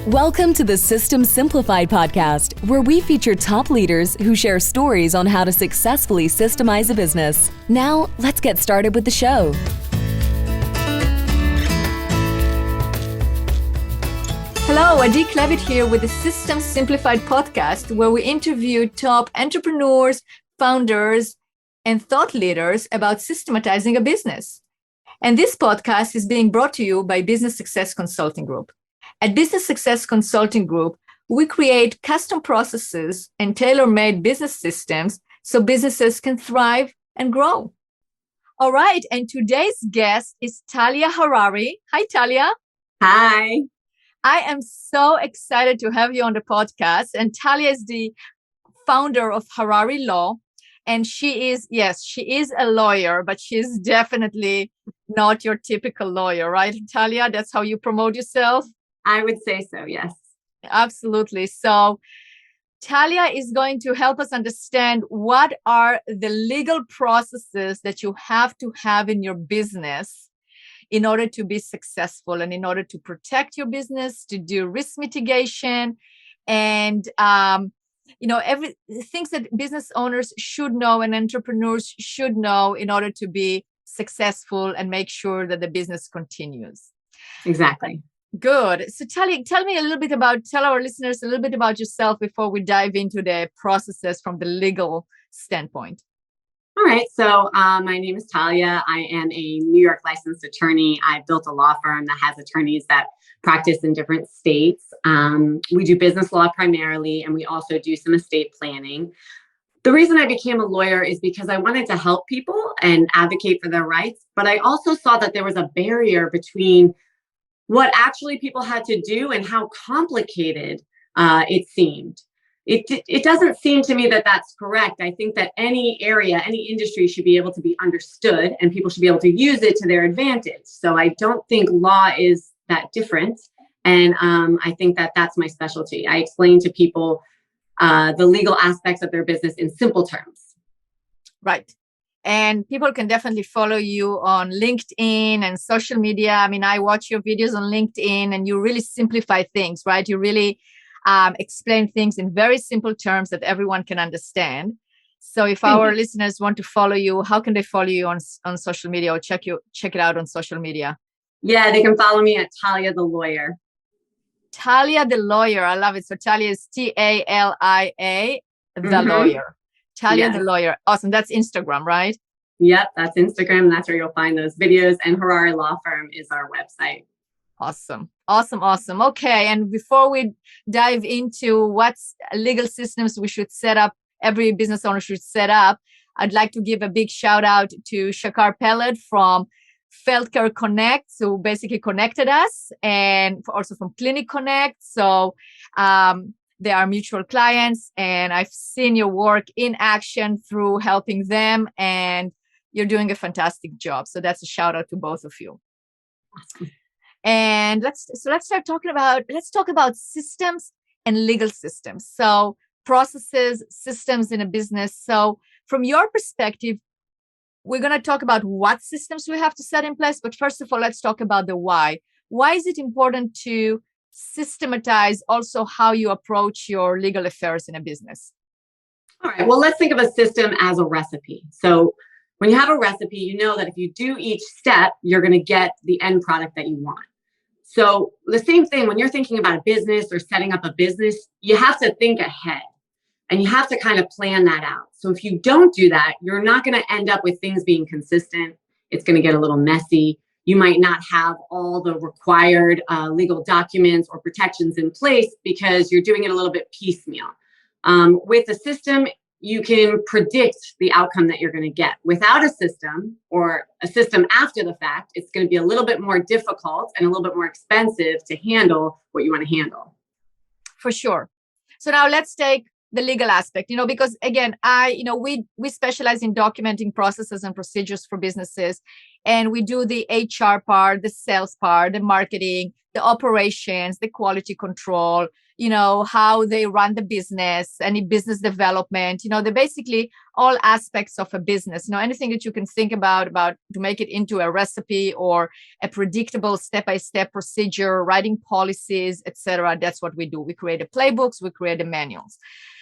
Welcome to the System Simplified podcast, where we feature top leaders who share stories on how to successfully systemize a business. Now, let's get started with the show. Hello, Adi Klevit here with the System Simplified podcast, where we interview top entrepreneurs, founders, and thought leaders about systematizing a business. And this podcast is being brought to you by Business Success Consulting Group. At Business Success Consulting Group, we create custom processes and tailor-made business systems so businesses can thrive and grow. All right, and today's guest is Talia Harari. Hi, Talia. Hi. I am so excited to have you on the podcast. And Talia is the founder of Harari Law. And she is a lawyer, but she's definitely not your typical lawyer, right, Talia? That's how you promote yourself? I would say so, yes. Absolutely. So Talia is going to help us understand what are the legal processes that you have to have in your business in order to be successful and in order to protect your business, to do risk mitigation, and every things that business owners should know and entrepreneurs should know in order to be successful and make sure that the business continues. Exactly. Good. So tell our listeners a little bit about yourself before we dive into the processes from the legal standpoint. All right. So my name is Talia. I am a New York licensed attorney. I built a law firm that has attorneys that practice in different states. We do business law primarily, and we also do some estate planning. The reason I became a lawyer is because I wanted to help people and advocate for their rights. But I also saw that there was a barrier between what actually people had to do and how complicated it seemed. It doesn't seem to me that that's correct. I think that any area, any industry should be able to be understood and people should be able to use it to their advantage. So I don't think law is that different. And I think that that's my specialty. I explain to people the legal aspects of their business in simple terms. Right. And people can definitely follow you on LinkedIn and social media. I mean, I watch your videos on LinkedIn and you really simplify things, right? You really explain things in very simple terms that everyone can understand. So if our listeners want to follow you, how can they follow you on social media or check it out on social media? Yeah, they can follow me at Talia the Lawyer. Talia the Lawyer. I love it. So Talia is Talia, the lawyer. Talia the Lawyer. Awesome. That's Instagram, right? Yep, that's Instagram. That's where you'll find those videos. And Harari Law Firm is our website. Awesome. Okay. And before we dive into what's legal systems we should set up, every business owner should set up, I'd like to give a big shout out to Shakar Pellet from Feldcare Connect, who basically connected us, and also from Clinic Connect. So they are mutual clients, and I've seen your work in action through helping them, and you're doing a fantastic job. So that's a shout out to both of you. Awesome. And let's talk about systems and legal systems. So processes, systems in a business. So from your perspective, we're going to talk about what systems we have to set in place. But first of all, let's talk about the why. Why is it important to systematize also how you approach your legal affairs in a business? All right. Well, let's think of a system as a recipe. So when you have a recipe, you know that if you do each step, you're going to get the end product that you want. So the same thing when you're thinking about a business or setting up a business, you have to think ahead and you have to kind of plan that out. So if you don't do that, you're not going to end up with things being consistent. It's going to get a little messy. You might not have all the required legal documents or protections in place because you're doing it a little bit piecemeal. With a system, you can predict the outcome that you're going to get. Without a system or a system after the fact, it's going to be a little bit more difficult and a little bit more expensive to handle what you want to handle. For sure. So now let's take the legal aspect, because again, we specialize in documenting processes and procedures for businesses, and we do the HR part, the sales part, the marketing, the operations, the quality control, how they run the business, any business development, they're basically all aspects of a business, anything that you can think about to make it into a recipe or a predictable step-by-step procedure, writing policies, etc. That's what we do. We create the playbooks, we create the manuals.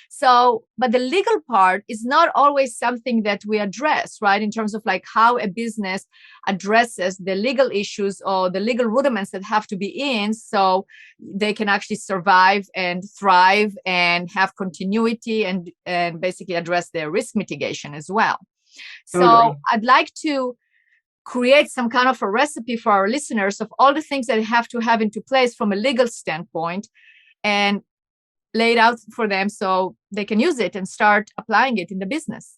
So, but the legal part is not always something that we address, right? In terms of like how a business addresses the legal issues or the legal rudiments that have to be in so they can actually survive and thrive and have continuity and basically address their risk mitigation as well. Totally. So I'd like to create some kind of a recipe for our listeners of all the things that they have to have into place from a legal standpoint and lay it out for them so they can use it and start applying it in the business.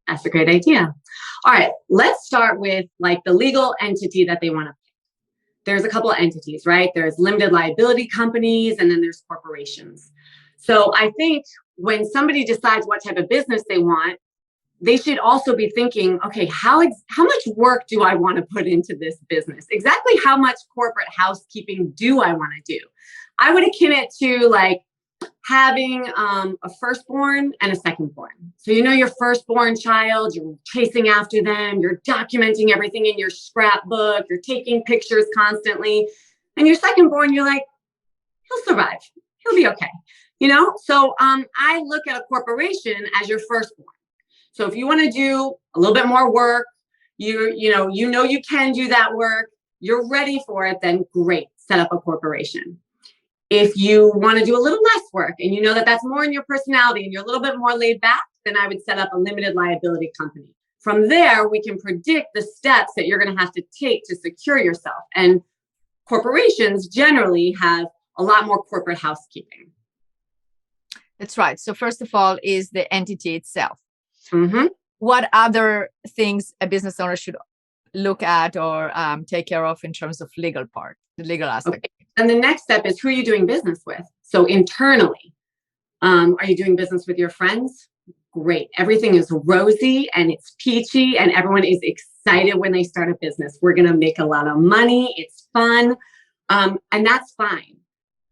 That's a great idea. All right, let's start with like the legal entity that they want to pick. There's a couple of entities, right? There's limited liability companies and then there's corporations. So I think when somebody decides what type of business they want, they should also be thinking, okay, how much work do I want to put into this business? Exactly how much corporate housekeeping do I want to do? I would akin it to like having a firstborn and a secondborn. So your firstborn child, you're chasing after them, you're documenting everything in your scrapbook, you're taking pictures constantly. And your secondborn, you're like, he'll survive. He'll be okay. So I look at a corporation as your firstborn. So if you want to do a little bit more work, you can do that work, you're ready for it, then great, set up a corporation. If you want to do a little less work and you know that that's more in your personality and you're a little bit more laid back, then I would set up a limited liability company. From there, we can predict the steps that you're going to have to take to secure yourself. And corporations generally have a lot more corporate housekeeping. That's right. So first of all is the entity itself. Mm-hmm. What other things a business owner should look at or take care of in terms of legal part, the legal aspect? Okay. And the next step is who are you doing business with? So internally, are you doing business with your friends? Great. Everything is rosy and it's peachy and everyone is excited when they start a business. We're going to make a lot of money. It's fun. And that's fine.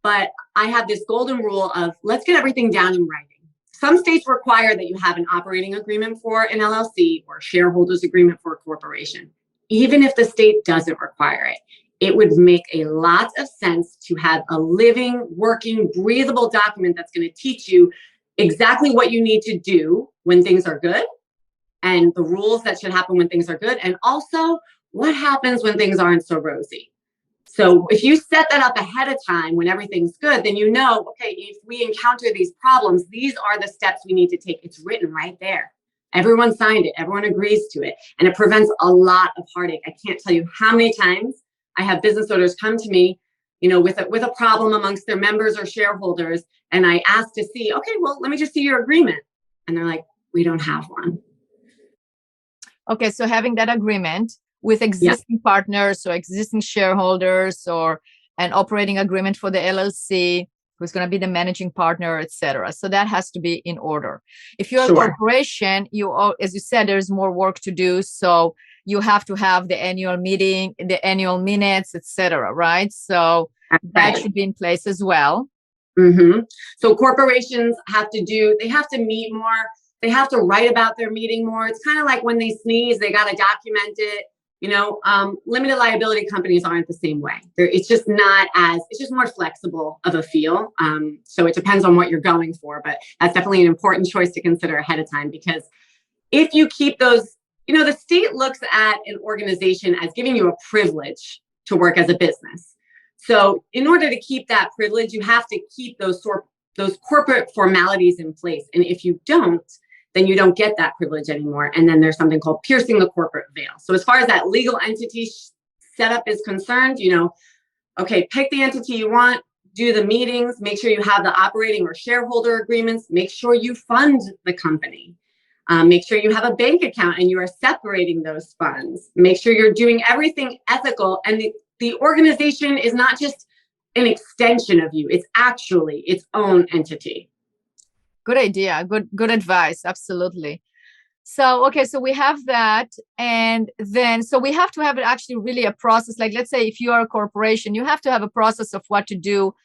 But I have this golden rule of let's get everything down in writing. Some states require that you have an operating agreement for an LLC or shareholders agreement for a corporation. Even if the state doesn't require it, it would make a lot of sense to have a living, working, breathable document that's going to teach you exactly what you need to do when things are good and the rules that should happen when things are good. And also what happens when things aren't so rosy. So if you set that up ahead of time when everything's good, then okay, if we encounter these problems, these are the steps we need to take. It's written right there. Everyone signed it. Everyone agrees to it. And it prevents a lot of heartache. I can't tell you how many times I have business owners come to me, with a problem amongst their members or shareholders. And I ask to see, okay, well, let me just see your agreement. And they're like, we don't have one. Okay. So having that agreement with existing partners or existing shareholders or an operating agreement for the LLC, who's going to be the managing partner, etc. So that has to be in order. If you're a corporation, as you said, there's more work to do. So you have to have the annual meeting, the annual minutes, etc. Right? So that should be in place as well. Mm-hmm. So corporations they have to meet more. They have to write about their meeting more. It's kind of like when they sneeze, they got to document it. Limited liability companies aren't the same way. It's just more flexible of a feel. So it depends on what you're going for, but that's definitely an important choice to consider ahead of time, because if you keep those, the state looks at an organization as giving you a privilege to work as a business. So in order to keep that privilege, you have to keep those corporate formalities in place. And if you don't, then you don't get that privilege anymore. And then there's something called piercing the corporate veil. So as far as that legal entity setup is concerned, okay, pick the entity you want, do the meetings, make sure you have the operating or shareholder agreements, make sure you fund the company, make sure you have a bank account and you are separating those funds, make sure you're doing everything ethical. And the organization is not just an extension of you, it's actually its own entity. Good idea. Good advice. Absolutely. So, okay. So we have that. And then, so we have to have actually really a process. Like, let's say if you are a corporation, you have to have a process of what to do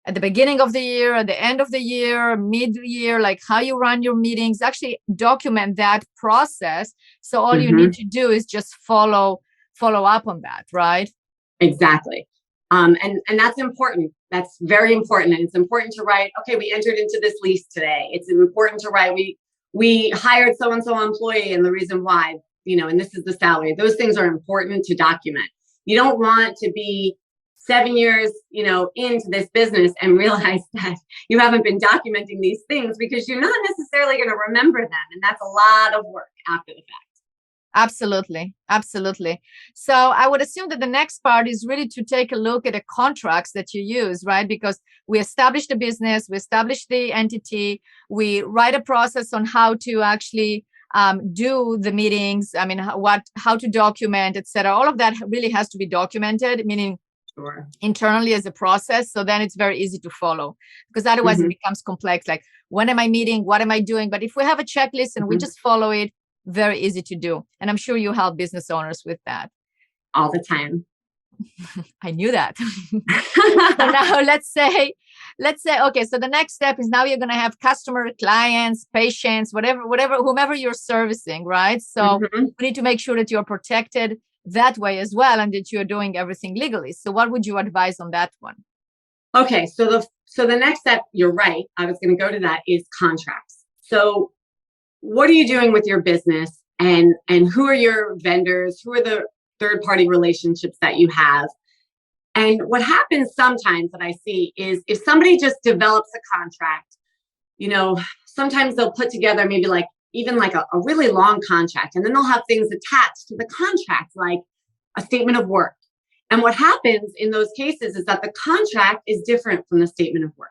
at the beginning of the year, at the end of the year, mid-year, like how you run your meetings, actually document that process. So all you need to do is just follow up on that, right? Exactly. And that's important. That's very important. And it's important to write, okay, we entered into this lease today. It's important to write, we hired so-and-so employee and the reason why, and this is the salary. Those things are important to document. You don't want to be 7 years, into this business and realize that you haven't been documenting these things because you're not necessarily going to remember them. And that's a lot of work after the fact. Absolutely. Absolutely. So I would assume that the next part is really to take a look at the contracts that you use, right? Because we established the business, we established the entity, we write a process on how to actually do the meetings. I mean, how to document, etc. All of that really has to be documented, meaning internally as a process. So then it's very easy to follow, because otherwise it becomes complex. Like, when am I meeting? What am I doing? But if we have a checklist and we just follow it, very easy to do. And I'm sure you help business owners with that. All the time. I knew that. So now let's say, okay, so the next step is now you're going to have customer, clients, patients, whomever you're servicing, right? So you need to make sure that you're protected that way as well, and that you're doing everything legally. So what would you advise on that one? Okay, so the next step, you're right, I was going to go to that, is contracts. So what are you doing with your business, and who are your vendors? Who are the third-party relationships that you have? And what happens sometimes that I see is if somebody just develops a contract, sometimes they'll put together maybe even a really long contract, and then they'll have things attached to the contract, like a statement of work. And what happens in those cases is that the contract is different from the statement of work.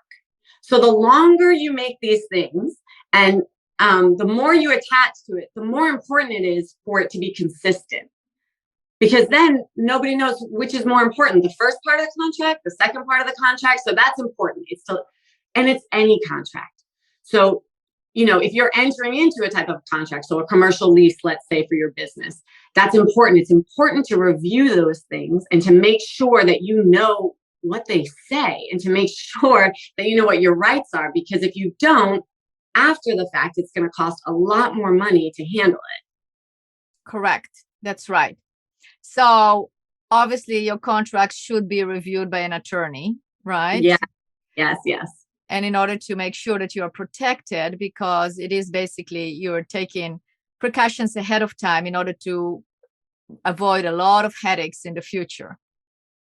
So the longer you make these things, and the more you attach to it, the more important it is for it to be consistent. Because then nobody knows which is more important, the first part of the contract, the second part of the contract. So that's important. And it's any contract. So, if you're entering into a type of contract, so a commercial lease, let's say, for your business, that's important. It's important to review those things and to make sure that you know what they say, and to make sure that you know what your rights are. Because if you don't, after the fact, it's going to cost a lot more money to handle it. Correct. That's right. So obviously your contract should be reviewed by an attorney, right? Yeah. Yes. And in order to make sure that you are protected, because it is basically you're taking precautions ahead of time in order to avoid a lot of headaches in the future.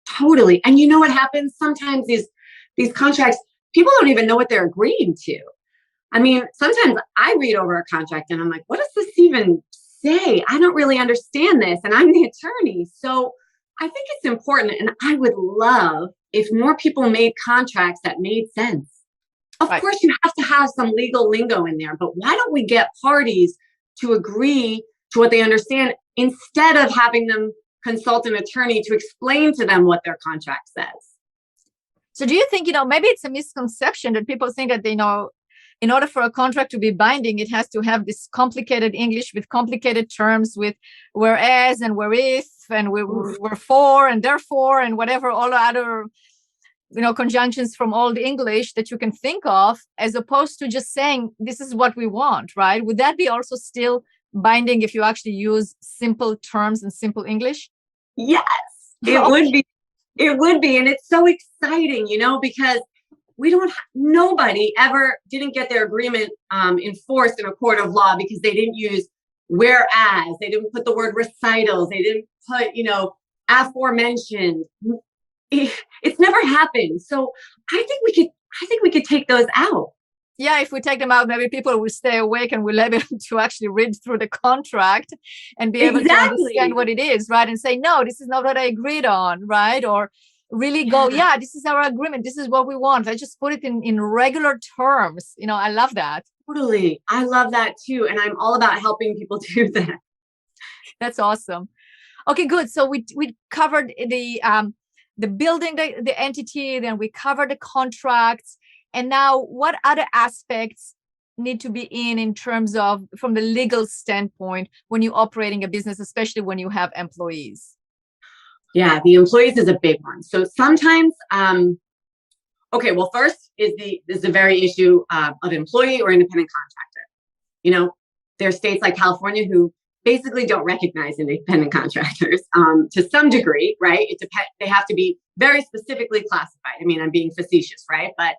Totally. And you know what happens? Sometimes these contracts, people don't even know what they're agreeing to. I mean, sometimes I read over a contract and I'm like, what does this even say? I don't really understand this. And I'm the attorney. So I think it's important. And I would love if more people made contracts that made sense. Of course, you have to have some legal lingo in there, but why don't we get parties to agree to what they understand instead of having them consult an attorney to explain to them what their contract says? So do you think, maybe it's a misconception that people think that, in order for a contract to be binding, it has to have this complicated English with complicated terms, with whereas and whereas and we're for and therefore and whatever, all the other conjunctions from Old English that you can think of, as opposed to just saying, this is what we want, right? Would that be also still binding if you actually use simple terms and simple English? Yes, it would be. It would be. And it's so exciting, because nobody ever didn't get their agreement enforced in a court of law because they didn't use whereas, they didn't put the word recitals, they didn't put, aforementioned. It's never happened. So I think we could take those out. Yeah, if we take them out, maybe people will stay awake and we'll be able to actually read through the contract and be able to understand what it is, right? And say, no, this is not what I agreed on, right? Or really go, yeah, this is our agreement. This is what we want. I just put it in regular terms. I love that. Totally. I love that too. And I'm all about helping people do that. That's awesome. Okay, good. So we covered the building, the entity, then we covered the contracts. And now what other aspects need to be in terms of, from the legal standpoint, when you're operating a business, especially when you have employees? Yeah, the employees is a big one. So sometimes okay, well, first is the very issue of employee or independent contractor. You know, there are states like California who basically don't recognize independent contractors to some degree, right? It depends. They have to be very specifically classified. I mean, I'm being facetious, right? But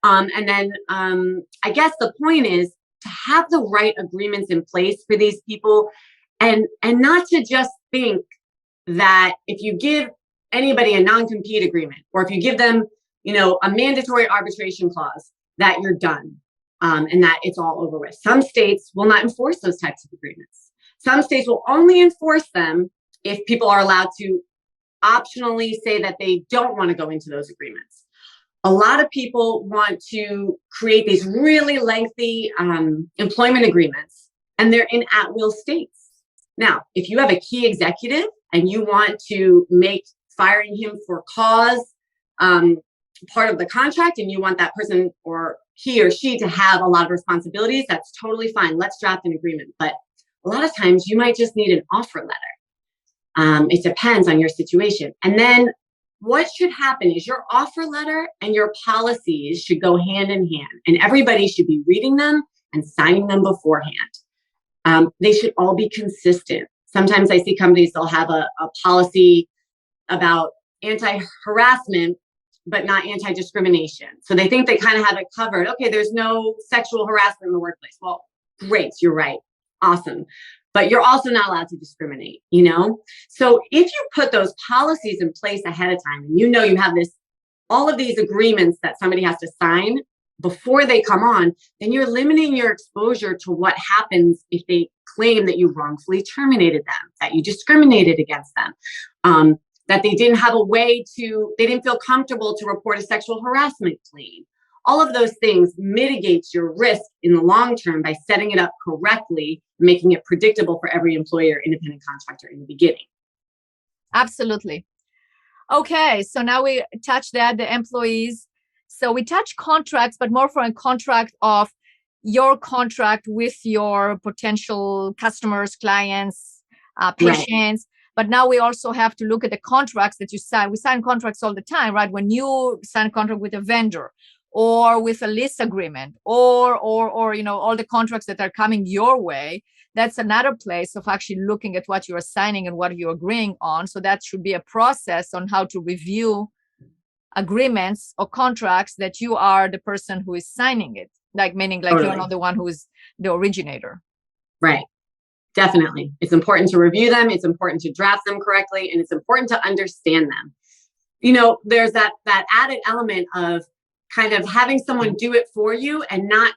and then I guess the point is to have the right agreements in place for these people, and not to just think that if you give anybody a non-compete agreement, or if you give them, you know, a mandatory arbitration clause, that you're done and that it's all over with. Some states will not enforce those types of agreements. Some states will only enforce them if people are allowed to optionally say that they don't want to go into those agreements. A lot of people want to create these really lengthy employment agreements, and they're in at-will states. Now, if you have a key executive and you want to make firing him for cause part of the contract, and you want that person or he or she to have a lot of responsibilities, that's totally fine. Let's draft an agreement. But a lot of times you might just need an offer letter. It depends on your situation. And then what should happen is your offer letter and your policies should go hand in hand, and everybody should be reading them and signing them beforehand. They should all be consistent. Sometimes I see companies, they'll have a policy about anti-harassment, but not anti-discrimination. So they think they kind of have it covered. Okay, there's no sexual harassment in the workplace. Well, great, you're right. Awesome. But you're also not allowed to discriminate, you know? So if you put those policies in place ahead of time, and you know you have all of these agreements that somebody has to sign before they come on, then you're limiting your exposure to what happens if they claim that you wrongfully terminated them, that you discriminated against them, that they didn't have a way they didn't feel comfortable to report a sexual harassment claim. All of those things mitigates your risk in the long term by setting it up correctly, making it predictable for every employer, independent contractor in the beginning. Absolutely. Okay, so now we touch the employees. So we touch contracts, but more for a contract of your contract with your potential customers, clients, patients. Right. But now we also have to look at the contracts that you sign. We sign contracts all the time, right? When you sign a contract with a vendor, or with a lease agreement, or you know, all the contracts that are coming your way, that's another place of actually looking at what you are signing and what you're agreeing on. So that should be a process on how to review agreements or contracts that you are the person who is signing it, like meaning like You're not the one who is the originator. Right. Definitely. It's important to review them. It's important to draft them correctly, and it's important to understand them. You know, there's that added element of kind of having someone do it for you and not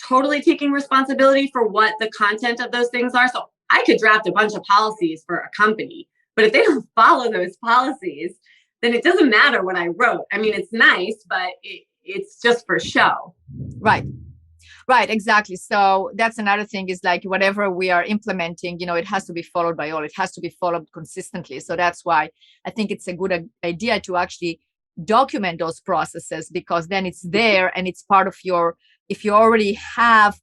totally taking responsibility for what the content of those things are. So I could draft a bunch of policies for a company, but if they don't follow those policies, then it doesn't matter what I wrote. I mean, it's nice, but it's just for show. Right. Right, exactly. So that's another thing, is like whatever we are implementing, you know, it has to be followed by all. It has to be followed consistently. So that's why I think it's a good idea to actually document those processes, because then it's there and it's part of if you already have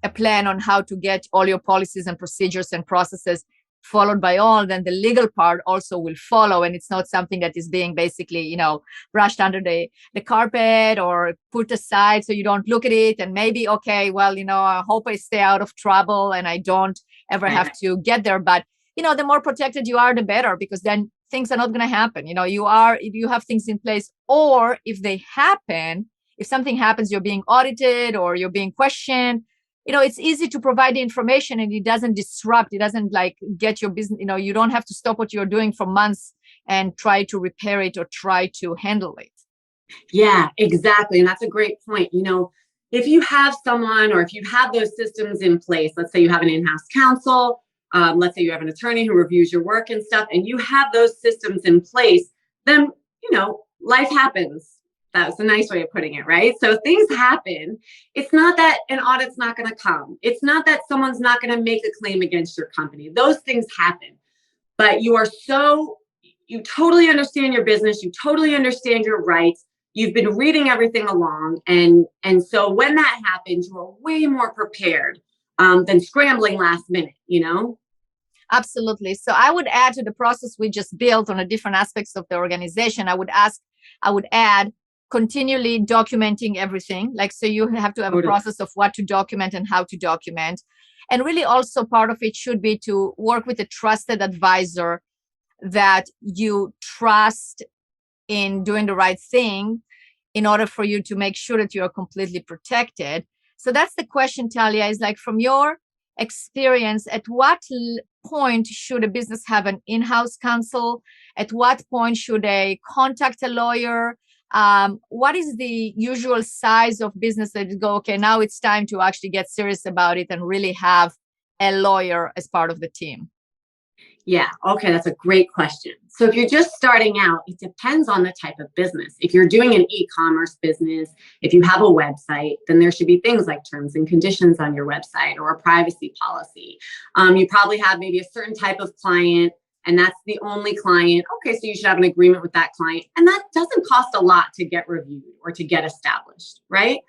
a plan on how to get all your policies and procedures and processes followed by all, then the legal part also will follow, and it's not something that is being basically, you know, brushed under the carpet or put aside so you don't look at it, and maybe, okay, well, you know, I hope I stay out of trouble and I don't ever have to get there. But you know, the more protected you are, the better, because then things are not going to happen. You know, you have things in place, or if something happens, you're being audited or you're being questioned, you know, it's easy to provide the information and it doesn't disrupt, it doesn't like get your business, you know, you don't have to stop what you're doing for months and try to repair it or try to handle it. Yeah, exactly. And that's a great point. You know, if you have someone, or if you have those systems in place, let's say you have an in-house counsel, let's say you have an attorney who reviews your work and stuff, and you have those systems in place, then, you know, life happens. That's a nice way of putting it, right? So things happen. It's not that an audit's not going to come. It's not that someone's not going to make a claim against your company. Those things happen. But you totally understand your business. You totally understand your rights. You've been reading everything along. And so when that happens, you are way more prepared than scrambling last minute, you know? Absolutely. So I would add to the process we just built on the different aspects of the organization. I would add continually documenting everything. Like, so you have to have a process of what to document and how to document. And really also part of it should be to work with a trusted advisor that you trust in doing the right thing in order for you to make sure that you're completely protected. So that's the question, Talia, is like, from your experience, at what point should a business have an in-house counsel? At what point should they contact a lawyer? What is the usual size of business that you go, okay, now it's time to actually get serious about it and really have a lawyer as part of the team? Yeah. Okay. That's a great question. So if you're just starting out, it depends on the type of business. If you're doing an e-commerce business, if you have a website, then there should be things like terms and conditions on your website or a privacy policy. You probably have maybe a certain type of client, and that's the only client. Okay. So you should have an agreement with that client. And that doesn't cost a lot to get reviewed or to get established, right?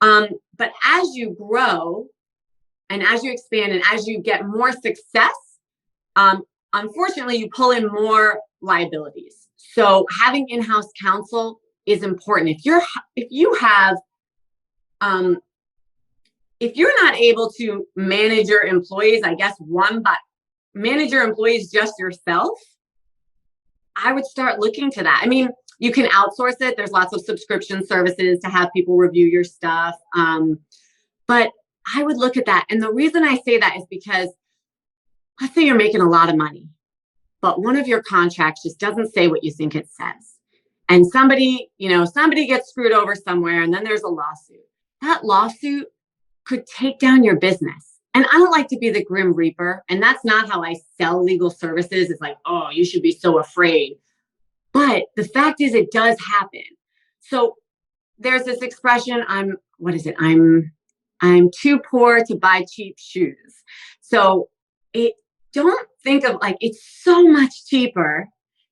But as you grow and as you expand and as you get more success, unfortunately, you pull in more liabilities. So having in-house counsel is important. If you're not able to manage your employees, I guess but manage your employees just yourself, I would start looking to that. I mean, you can outsource it. There's lots of subscription services to have people review your stuff. But I would look at that. And the reason I say that is because let's say you're making a lot of money, but one of your contracts just doesn't say what you think it says. And somebody gets screwed over somewhere, and then there's a lawsuit. That lawsuit could take down your business. And I don't like to be the grim reaper. And that's not how I sell legal services. It's like, oh, you should be so afraid. But the fact is, it does happen. So there's this expression, I'm too poor to buy cheap shoes. So don't think of like, it's so much cheaper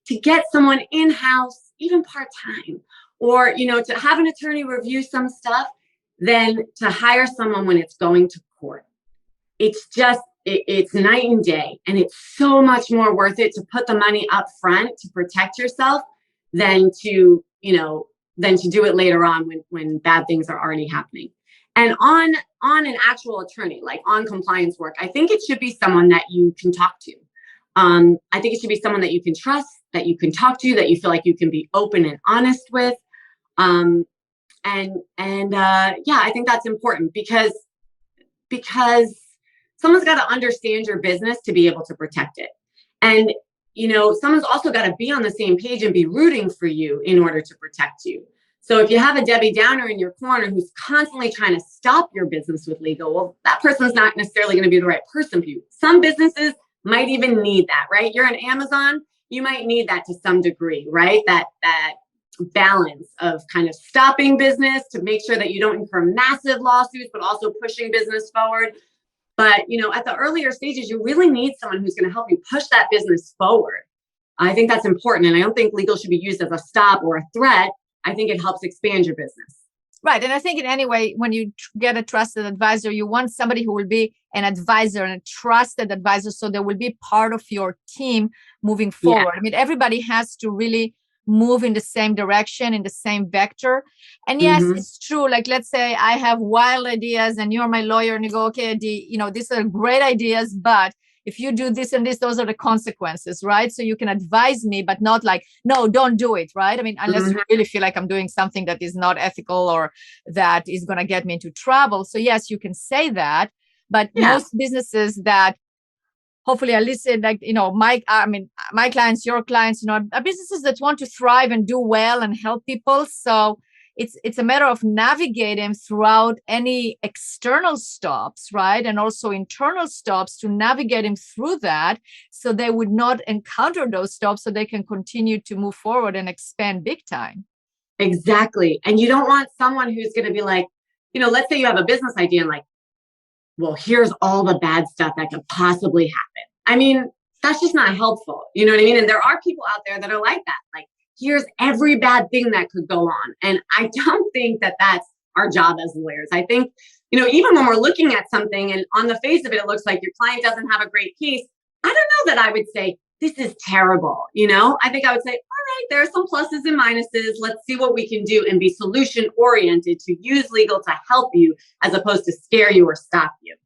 to get someone in-house, even part-time, or, to have an attorney review some stuff than to hire someone when it's going to court. It's just, it's night and day. And it's so much more worth it to put the money up front to protect yourself than to do it later on when bad things are already happening. And on an actual attorney, like on compliance work, I think it should be someone that you can talk to. I think it should be someone that you can trust, that you can talk to, that you feel like you can be open and honest with. I think that's important because someone's got to understand your business to be able to protect it. And, someone's also got to be on the same page and be rooting for you in order to protect you. So if you have a Debbie Downer in your corner who's constantly trying to stop your business with legal, well, that person's not necessarily going to be the right person for you. Some businesses might even need that, right? You're on Amazon, you might need that to some degree, right? That balance of kind of stopping business to make sure that you don't incur massive lawsuits, but also pushing business forward. But, at the earlier stages, you really need someone who's going to help you push that business forward. I think that's important. And I don't think legal should be used as a stop or a threat. I think it helps expand your business. Right. And I think in any way, when you get a trusted advisor, you want somebody who will be an advisor and a trusted advisor. So they will be part of your team moving forward. Yeah. I mean, everybody has to really move in the same direction, in the same vector. And yes, it's true. Like, let's say I have wild ideas and you're my lawyer and you go, okay, these are great ideas, but if you do this and this, those are the consequences, right? So you can advise me, but not like, no, don't do it, right? I mean, unless you really feel like I'm doing something that is not ethical or that is going to get me into trouble. So yes, you can say that, but most businesses that hopefully I listen, like, my clients, your clients, are businesses that want to thrive and do well and help people. So it's a matter of navigating throughout any external stops, right? And also internal stops to navigate them through that so they would not encounter those stops so they can continue to move forward and expand big time. Exactly. And you don't want someone who's going to be like, let's say you have a business idea and like, well, here's all the bad stuff that could possibly happen. I mean, that's just not helpful. You know what I mean? And there are people out there that are like that. Like, here's every bad thing that could go on. And I don't think that that's our job as lawyers. I think, even when we're looking at something and on the face of it, it looks like your client doesn't have a great case. I don't know that I would say, this is terrible. I think I would say, all right, there are some pluses and minuses. Let's see what we can do and be solution oriented to use legal to help you as opposed to scare you or stop you.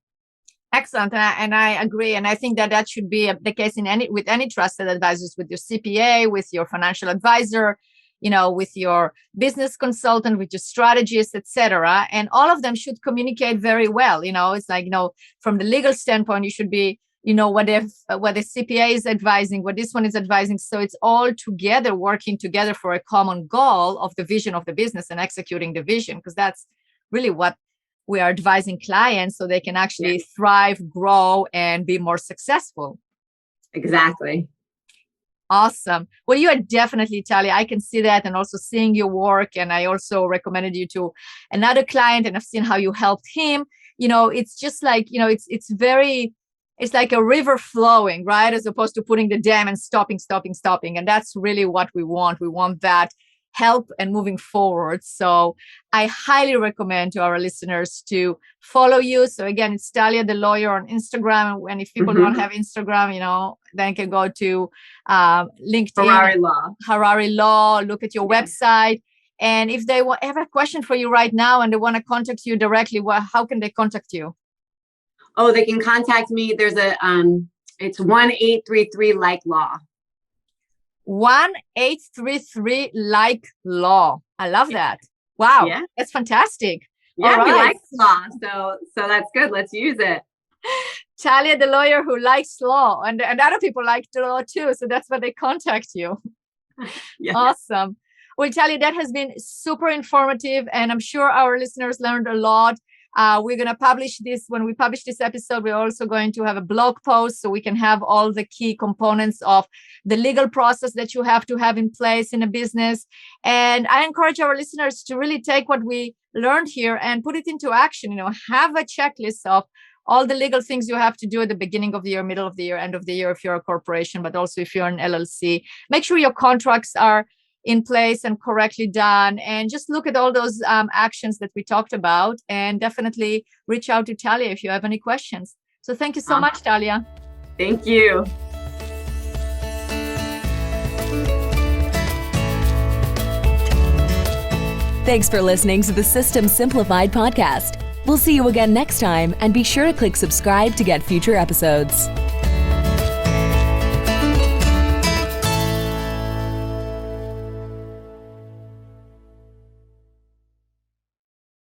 Excellent. And I agree. And I think that should be the case with any trusted advisors, with your CPA, with your financial advisor, with your business consultant, with your strategist, etc. And all of them should communicate very well. It's like, from the legal standpoint, you should be, what the CPA is advising, what this one is advising. So it's all together, working together for a common goal of the vision of the business and executing the vision, because that's really what we are advising clients so they can actually thrive, grow, and be more successful. Exactly. Awesome. Well, you are definitely, Talia. I can see that, and also seeing your work. And I also recommended you to another client, and I've seen how you helped him. It's just like, it's like a river flowing, right? As opposed to putting the dam and stopping. And that's really what we want. We want that help and moving forward. So I highly recommend to our listeners to follow you. So again, it's Talia the Lawyer on Instagram. And if people don't have Instagram, then can go to LinkedIn. Harari Law. Look at your website. And if they have a question for you right now and they want to contact you directly, how can they contact you? Oh, they can contact me. There's it's 1-833-LIKE-LAW. 1-833-LIKE-LAW. I love that. Wow. Yeah. That's fantastic. Yeah, right. We like law. So that's good. Let's use it. Talia, the lawyer who likes law, and other people like the law too. So that's why they contact you. Yeah. Awesome. Well, Talia, that has been super informative, and I'm sure our listeners learned a lot. We're going to publish this. When we publish this episode, we're also going to have a blog post so we can have all the key components of the legal process that you have to have in place in a business. And I encourage our listeners to really take what we learned here and put it into action. Have a checklist of all the legal things you have to do at the beginning of the year, middle of the year, end of the year, if you're a corporation, but also if you're an LLC. Make sure your contracts are in place and correctly done, and just look at all those actions that we talked about, and definitely reach out to Talia if you have any questions. So thank you so much, Talia. Thank you. Thanks for listening to the System Simplified podcast. We'll see you again next time, and be sure to click subscribe to get future episodes.